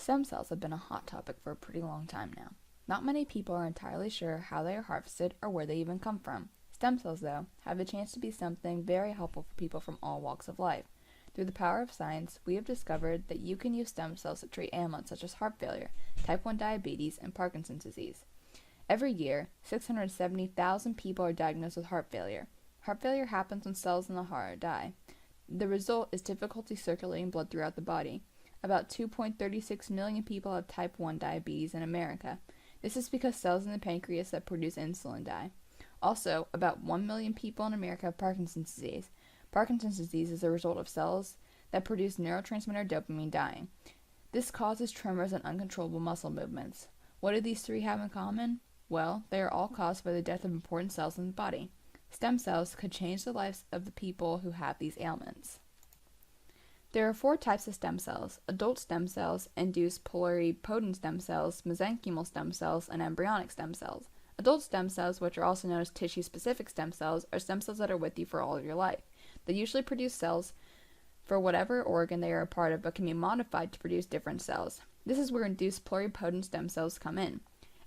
Stem cells have been a hot topic for a pretty long time now. Not many people are entirely sure how they are harvested or where they even come from. Stem cells, though, have a chance to be something very helpful for people from all walks of life. Through the power of science, we have discovered that you can use stem cells to treat ailments such as heart failure, type 1 diabetes, and Parkinson's disease. Every year, 670,000 people are diagnosed with heart failure. Heart failure happens when cells in the heart die. The result is difficulty circulating blood throughout the body. About 2.36 million people have type 1 diabetes in America. This is because cells in the pancreas that produce insulin die. Also, about 1 million people in America have Parkinson's disease. Parkinson's disease is a result of cells that produce neurotransmitter dopamine dying. This causes tremors and uncontrollable muscle movements. What do these three have in common? Well, they are all caused by the death of important cells in the body. Stem cells could change the lives of the people who have these ailments. There are 4 types of stem cells: adult stem cells, induced pluripotent stem cells, mesenchymal stem cells, and embryonic stem cells. Adult stem cells, which are also known as tissue-specific stem cells, are stem cells that are with you for all of your life. They usually produce cells for whatever organ they are a part of, but can be modified to produce different cells. This is where induced pluripotent stem cells come in.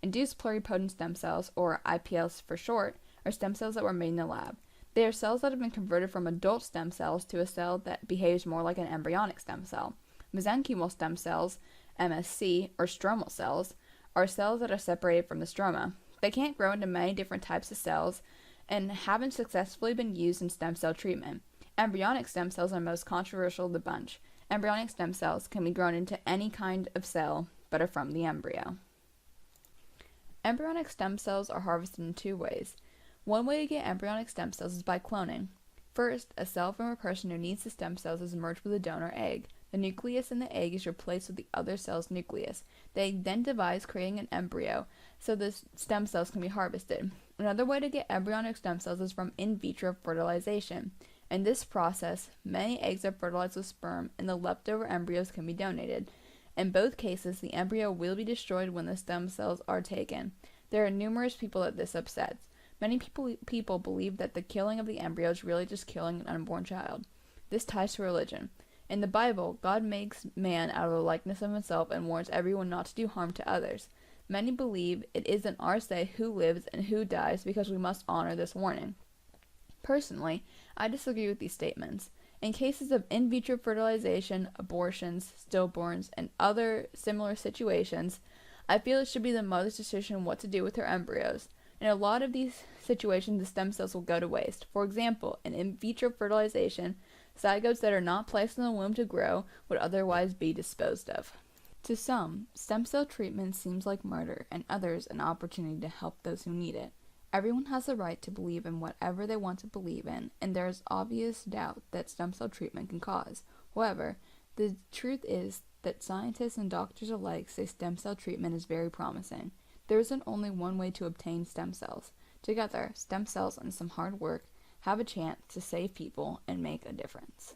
Induced pluripotent stem cells, or IPLs for short, are stem cells that were made in the lab. They are cells that have been converted from adult stem cells to a cell that behaves more like an embryonic stem cell. Mesenchymal stem cells, MSC, or stromal cells, are cells that are separated from the stroma. They can't grow into many different types of cells and haven't successfully been used in stem cell treatment. Embryonic stem cells are most controversial of the bunch. Embryonic stem cells can be grown into any kind of cell, but are from the embryo. Embryonic stem cells are harvested in 2 ways. One way to get embryonic stem cells is by cloning. First, a cell from a person who needs the stem cells is merged with a donor egg. The nucleus in the egg is replaced with the other cell's nucleus. The egg then divides, creating an embryo, so the stem cells can be harvested. Another way to get embryonic stem cells is from in vitro fertilization. In this process, many eggs are fertilized with sperm, and the leftover embryos can be donated. In both cases, the embryo will be destroyed when the stem cells are taken. There are numerous people that this upsets. Many people believe that the killing of the embryo is really just killing an unborn child. This ties to religion. In the Bible, God makes man out of the likeness of himself and warns everyone not to do harm to others. Many believe it isn't our say who lives and who dies because we must honor this warning. Personally, I disagree with these statements. In cases of in vitro fertilization, abortions, stillborns, and other similar situations, I feel it should be the mother's decision what to do with her embryos. In a lot of these situations, the stem cells will go to waste. For example, in vitro fertilization, zygotes that are not placed in the womb to grow would otherwise be disposed of. To some, stem cell treatment seems like murder, and others an opportunity to help those who need it. Everyone has the right to believe in whatever they want to believe in, and there is obvious doubt that stem cell treatment can cause. However, the truth is that scientists and doctors alike say stem cell treatment is very promising. There isn't only one way to obtain stem cells. Together, stem cells and some hard work have a chance to save people and make a difference.